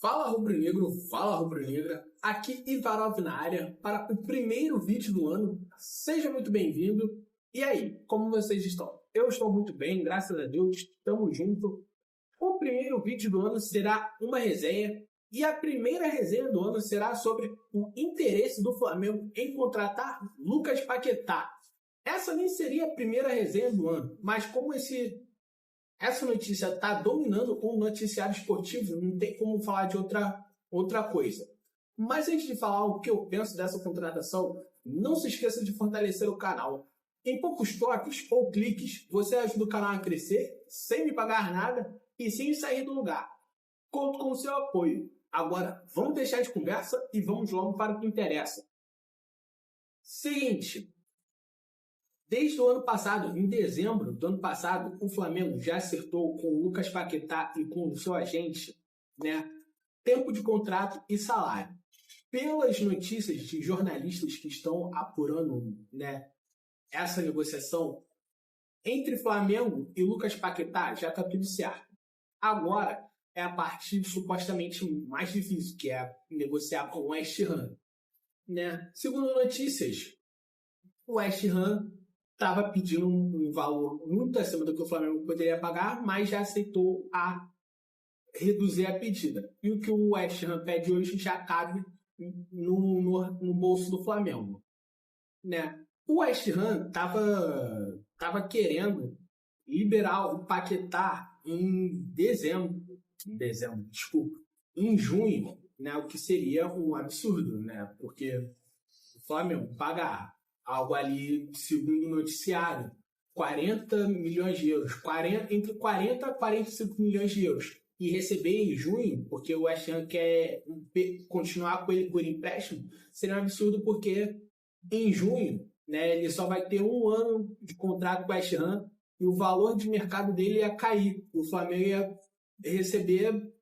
Fala rubro-negro, fala rubro-negra, aqui Ivarov na área para o primeiro vídeo do ano. Seja muito bem-vindo. E aí, como vocês estão? Eu estou muito bem, graças a Deus, estamos juntos. O primeiro vídeo do ano será uma resenha e a primeira resenha do ano será sobre o interesse do Flamengo em contratar Lucas Paquetá. Essa nem seria a primeira resenha do ano, mas como essa notícia está dominando o noticiário esportivo, não tem como falar de outra coisa. Mas antes de falar o que eu penso dessa contratação, não se esqueça de fortalecer o canal. Em poucos toques ou cliques, você ajuda o canal a crescer, sem me pagar nada e sem sair do lugar. Conto com o seu apoio. Agora, vamos deixar de conversa e vamos logo para o que interessa. Seguinte. Desde o ano passado, em dezembro do ano passado, o Flamengo já acertou com o Lucas Paquetá e com o seu agente, tempo de contrato e salário. Pelas notícias de jornalistas que estão apurando, essa negociação, entre Flamengo e Lucas Paquetá já está tudo certo. Agora é a parte supostamente mais difícil, que é negociar com o West Ham. Segundo notícias, o West Ham estava pedindo um valor muito acima do que o Flamengo poderia pagar, mas já aceitou a reduzir a pedida. E o que o West Ham pede hoje já cabe no bolso do Flamengo. O West Ham estava querendo liberar o Paquetá em junho, o que seria um absurdo, porque o Flamengo pagar algo ali, segundo o noticiário, 40 milhões de euros, entre 40 e 45 milhões de euros, e receber em junho, porque o West Ham quer continuar com ele por empréstimo, seria um absurdo, porque em junho, ele só vai ter um ano de contrato com o West Ham e o valor de mercado dele ia cair. O Flamengo ia receber,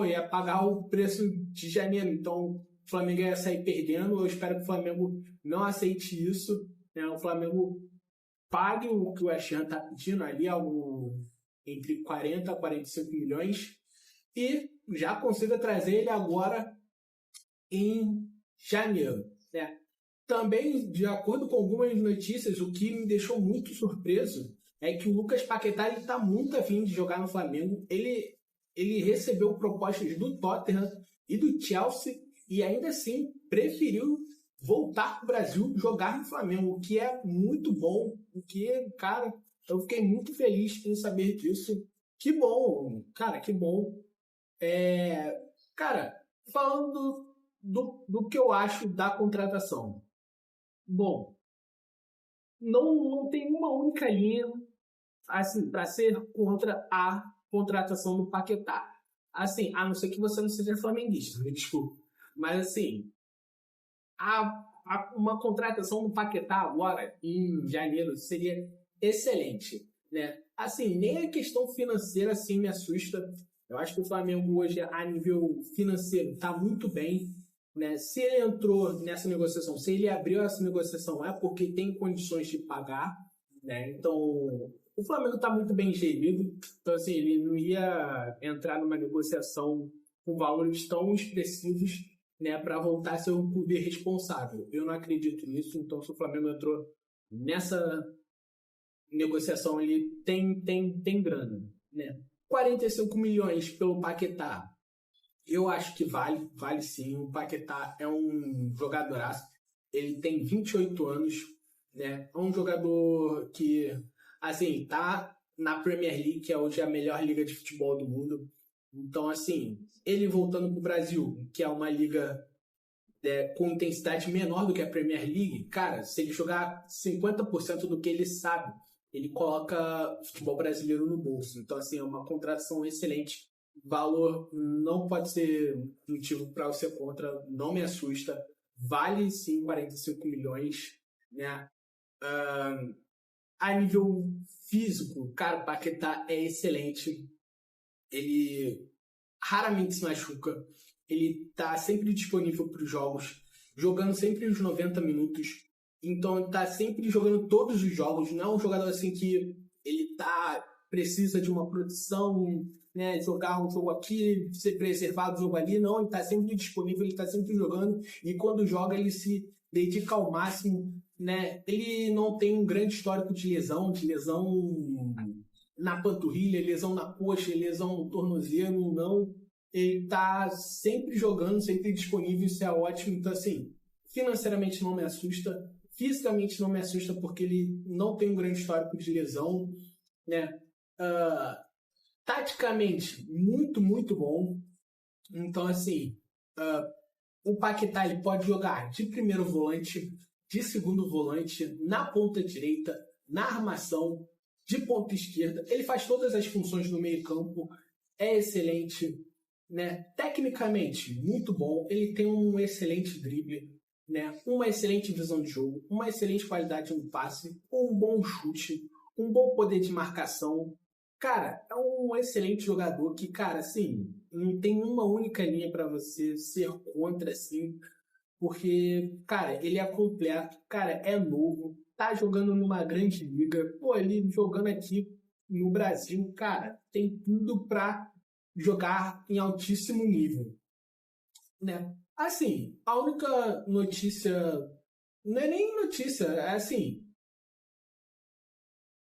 ia pagar o preço de janeiro, então o Flamengo ia sair perdendo. Eu espero que o Flamengo não aceite isso. O Flamengo pague o que o West Ham está pedindo ali, algo entre 40 a 45 milhões, e já consiga trazer ele agora em janeiro. Também, de acordo com algumas notícias, o que me deixou muito surpreso é que o Lucas Paquetá está muito afim de jogar no Flamengo. Ele recebeu propostas do Tottenham e do Chelsea, e ainda assim preferiu voltar para o Brasil, jogar no Flamengo, o que é muito bom, eu fiquei muito feliz em saber disso. Que bom, cara, que bom. Falando do que eu acho da contratação. Bom, não tem uma única linha assim, para ser contra a contratação do Paquetá. Assim, a não ser que você não seja flamenguista, me desculpa. Mas, assim, uma contratação do Paquetá agora, em janeiro, seria excelente. Assim, nem a questão financeira assim me assusta. Eu acho que o Flamengo hoje, a nível financeiro, está muito bem. Se ele entrou nessa negociação, se ele abriu essa negociação, é porque tem condições de pagar. Então, o Flamengo está muito bem gerido. Então, assim, ele não ia entrar numa negociação com valores tão expressivos, para voltar a ser um clube responsável. Eu não acredito nisso. Então, se o Flamengo entrou nessa negociação, ele tem grana. 45 milhões pelo Paquetá, eu acho que vale sim. O Paquetá é um jogadoraço. Ele tem 28 anos, é um jogador que, assim, tá na Premier League, que é hoje a melhor liga de futebol do mundo. Então, assim, ele voltando para o Brasil, que é uma liga com intensidade menor do que a Premier League, cara, se ele jogar 50% do que ele sabe, ele coloca o futebol brasileiro no bolso. Então, assim, é uma contratação excelente. Valor não pode ser motivo para você contra, não me assusta. Vale sim 45 milhões, A nível físico, cara, o Paquetá é excelente. Ele raramente se machuca. Ele tá sempre disponível para os jogos, jogando sempre os 90 minutos. Então ele tá sempre jogando todos os jogos. Não é um jogador assim que ele tá precisa de uma produção, né, jogar um jogo aqui, ser preservado o jogo ali. Não, ele está sempre disponível, ele está sempre jogando, e quando joga ele se dedica ao máximo, né? Ele não tem um grande histórico de lesão na panturrilha, lesão na coxa, lesão no tornozelo, não. Ele tá sempre jogando, sempre disponível, isso é ótimo. Então, assim, financeiramente não me assusta, fisicamente não me assusta, porque ele não tem um grande histórico de lesão, né? Taticamente, muito, muito bom. Então, assim, o Paquetá ele pode jogar de primeiro volante, de segundo volante, na ponta direita, na armação, de ponta esquerda. Ele faz todas as funções no meio campo, é excelente, né? Tecnicamente, muito bom. Ele tem um excelente drible, né? Uma excelente visão de jogo, uma excelente qualidade no passe, um bom chute, um bom poder de marcação. Cara, é um excelente jogador que, cara, assim, não tem uma única linha para você ser contra, assim, porque, cara, ele é completo, cara, é novo, tá jogando numa grande liga, pô, ele jogando aqui no Brasil, cara, tem tudo pra jogar em altíssimo nível, né? Assim, a única notícia, não é nem notícia, é assim,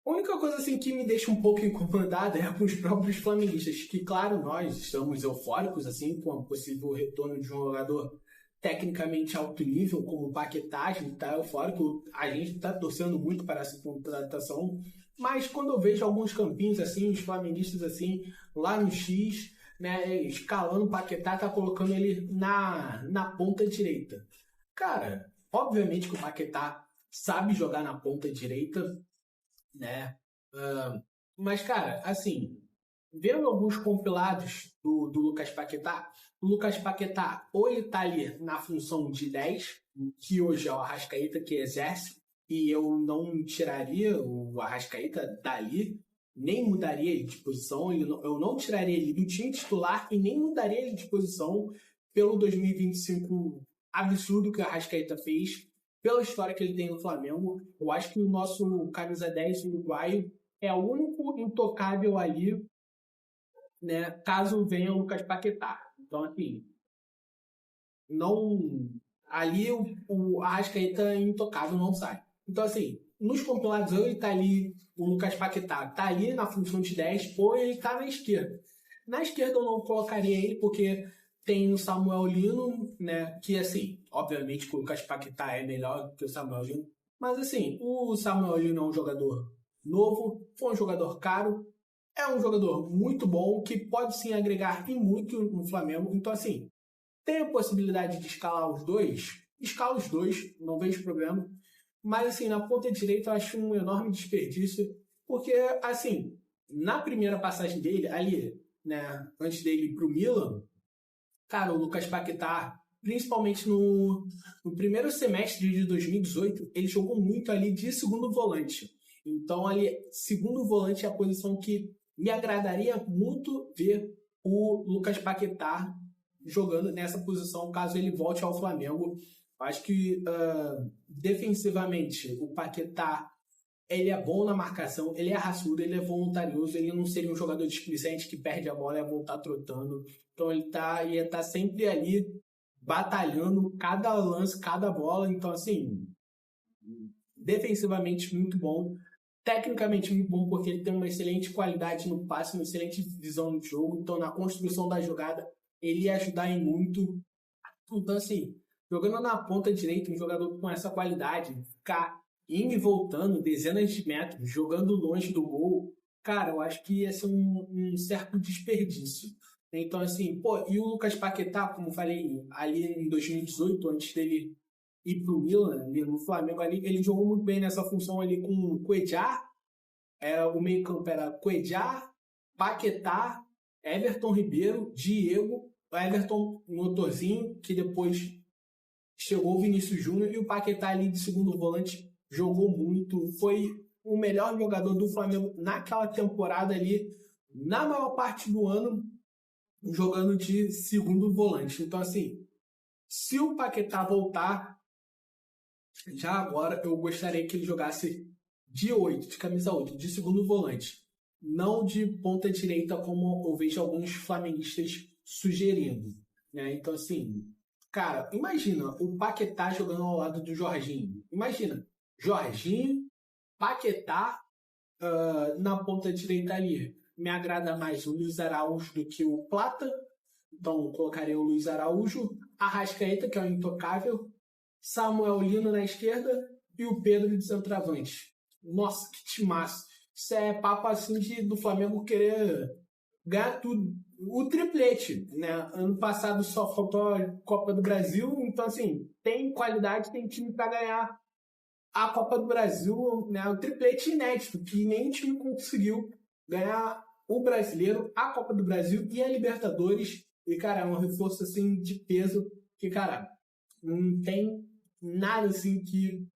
a única coisa assim que me deixa um pouco incomodada é com os próprios flamenguistas, que claro, nós estamos eufóricos assim com o possível retorno de um jogador tecnicamente alto nível, como o Paquetá, a gente está eufórico, a gente está torcendo muito para essa contratação, mas quando eu vejo alguns campinhos assim, os flamenguistas assim, lá no X, né, escalando o Paquetá, tá colocando ele na ponta direita. Cara, obviamente que o Paquetá sabe jogar na ponta direita, né? Mas, cara, assim, vendo alguns compilados do Lucas Paquetá, o Lucas Paquetá ou ele tá ali na função de 10, que hoje é o Arrascaeta que exerce, e eu não tiraria o Arrascaeta dali, nem mudaria ele de posição, eu não tiraria ele do time titular e nem mudaria ele de posição pelo 2025 absurdo que o Arrascaeta fez, pela história que ele tem no Flamengo. Eu acho que o nosso camisa 10 uruguaio é o único intocável ali, né, caso venha o Lucas Paquetá. Então, assim, não, ali o Arrascaeta intocável não sai. Então, assim, nos compilados ele tá ali, o Lucas Paquetá tá ali na função de 10, ou ele tá na esquerda. Na esquerda eu não colocaria ele, porque tem o Samuel Lino, né, que assim, obviamente que o Lucas Paquetá é melhor que o Samuel Lino, mas assim, o Samuel Lino é um jogador novo, foi um jogador caro, é um jogador muito bom, que pode sim agregar e muito no Flamengo. Então, assim, tem a possibilidade de escalar os dois? Escala os dois, não vejo problema. Mas, assim, na ponta direita eu acho um enorme desperdício, porque, assim, na primeira passagem dele, ali, né, antes dele ir pro Milan, cara, o Lucas Paquetá, principalmente no primeiro semestre de 2018, ele jogou muito ali de segundo volante. Então, ali, segundo volante é a posição que me agradaria muito ver o Lucas Paquetá jogando nessa posição, caso ele volte ao Flamengo. Acho que defensivamente o Paquetá ele é bom na marcação, ele é raçudo, ele é voluntarioso, ele não seria um jogador displicente que perde a bola e ia voltar trotando. Então ele ia estar sempre ali batalhando cada lance, cada bola. Então, assim, defensivamente muito bom, tecnicamente muito bom, porque ele tem uma excelente qualidade no passe, uma excelente visão no jogo. Então, na construção da jogada, ele ia ajudar em muito. Então, assim, jogando na ponta direita, um jogador com essa qualidade, ficar indo e voltando dezenas de metros, jogando longe do gol, cara, eu acho que ia ser um certo desperdício. Então, assim, pô, e o Lucas Paquetá, como eu falei, ali em 2018, antes dele ir pro Milan, no Flamengo ali, ele jogou muito bem nessa função ali com o Cuéllar, o meio-campo era Cuéllar, Paquetá, Everton Ribeiro, Diego, o Everton motorzinho, que depois chegou o Vinícius Júnior, e o Paquetá ali de segundo volante jogou muito, foi o melhor jogador do Flamengo naquela temporada ali, na maior parte do ano, jogando de segundo volante. Então, assim, se o Paquetá voltar, já agora eu gostaria que ele jogasse de 8, de camisa 8, de segundo volante. não de ponta direita como eu vejo alguns flamenguistas sugerindo, né? Então, assim, cara, imagina o Paquetá jogando ao lado do Jorginho. Imagina, Jorginho, Paquetá na ponta direita ali. Me agrada mais o Luiz Araújo do que o Plata, então colocaria o Luiz Araújo, Arrascaeta, que é o intocável, Samuel Lino na esquerda e o Pedro de centroavante. Nossa, que timaço. Isso é papo assim do Flamengo querer ganhar tudo. O triplete, né? Ano passado só faltou a Copa do Brasil, então assim, tem qualidade, tem time para ganhar a Copa do Brasil, né? O triplete inédito, que nenhum time conseguiu ganhar o Brasileiro, a Copa do Brasil e a Libertadores. E, cara, é um reforço assim de peso que, cara, não tem nada assim que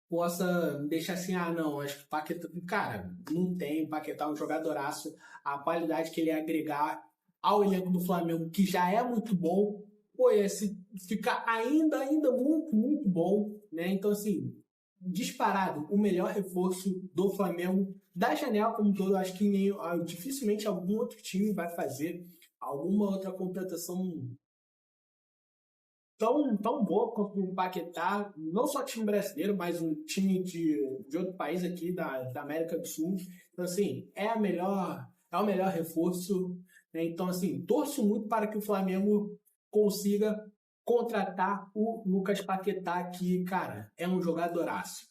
possa deixar assim, não, acho que o Paquetá, cara, não tem, o Paquetá é um jogadoraço, a qualidade que ele ia agregar ao elenco do Flamengo, que já é muito bom, pô, ia ficar ainda muito, muito bom, né? Então, assim, disparado, o melhor reforço do Flamengo, da janela como um todo, acho que dificilmente algum outro time vai fazer alguma outra contratação tão boa quanto o Paquetá, não só time brasileiro, mas um time de outro país aqui da América do Sul. Então, assim, é o melhor reforço, né? Então, assim, torço muito para que o Flamengo consiga contratar o Lucas Paquetá, que, cara, é um jogadoraço,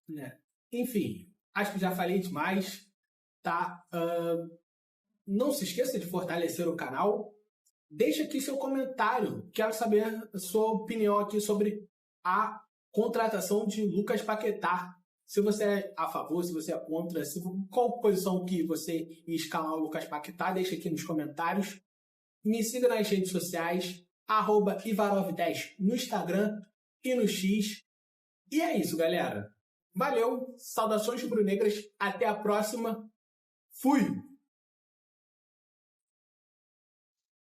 né? Enfim, acho que já falei demais, tá? Não se esqueça de fortalecer o canal. Deixa aqui seu comentário. Quero saber a sua opinião aqui sobre a contratação de Lucas Paquetá. Se você é a favor, se você é contra, qual posição que você ia escalar o Lucas Paquetá, deixa aqui nos comentários. Me siga nas redes sociais, @Ivarov10 no Instagram e no X. E é isso, galera. Valeu, saudações rubro-negras, até a próxima. Fui!